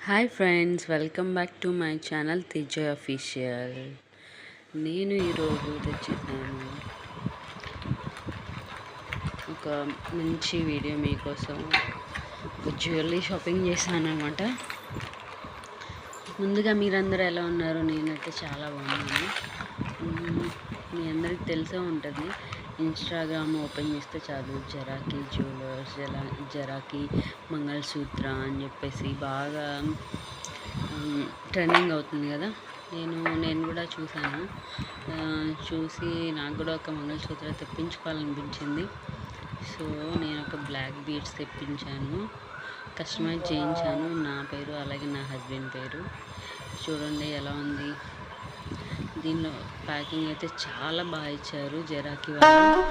Hi friends, welcome back to my channel Teja official. నేను ఈరోజు తెచ్చేసాను ఒక మంచి వీడియో మీకోసం. ఒక జ్యువెలరీ షాపింగ్ చేశాను అనమాట. ముందుగా మీరందరూ ఎలా ఉన్నారు? నేనైతే చాలా బాగున్నాను. మీ అందరికి తెలిసే ఉంటుంది, ఇన్స్టాగ్రామ్ ఓపెన్ చేస్తే చాలు జరాకి జ్యువెలర్స్, జరాకి మంగళసూత్ర అని చెప్పేసి బాగా ట్రెండింగ్ అవుతుంది కదా. నేను కూడా చూశాను. చూసి నాకు కూడా ఒక మంగళసూత్ర తెప్పించుకోవాలనిపించింది. సో నేను ఒక బ్లాక్ బీడ్స్ తెప్పించాను, కస్టమైజ్ చేయించాను. నా పేరు అలాగే నా హస్బెండ్ పేరు. చూడండి ఎలా ఉంది. దీనిలో ప్యాకింగ్ అయితే చాలా బాగా ఇచ్చారు జరాకి వాళ్ళు.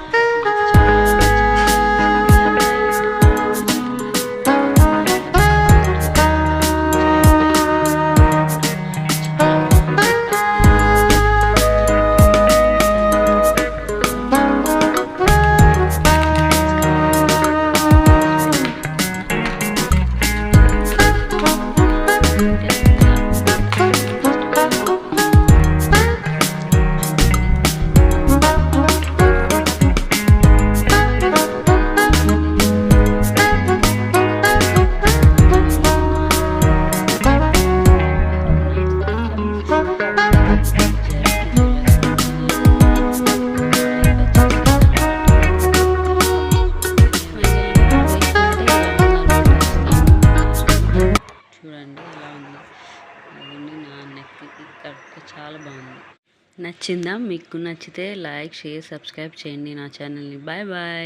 చూడండి ఎలా ఉంది. అదండి నా నెక్కి కరెక్ట్గా చాలా బాగుంది. నచ్చిందా? మీకు నచ్చితే లైక్, షేర్, సబ్స్క్రైబ్ చేయండి నా ఛానల్ని. Bye bye.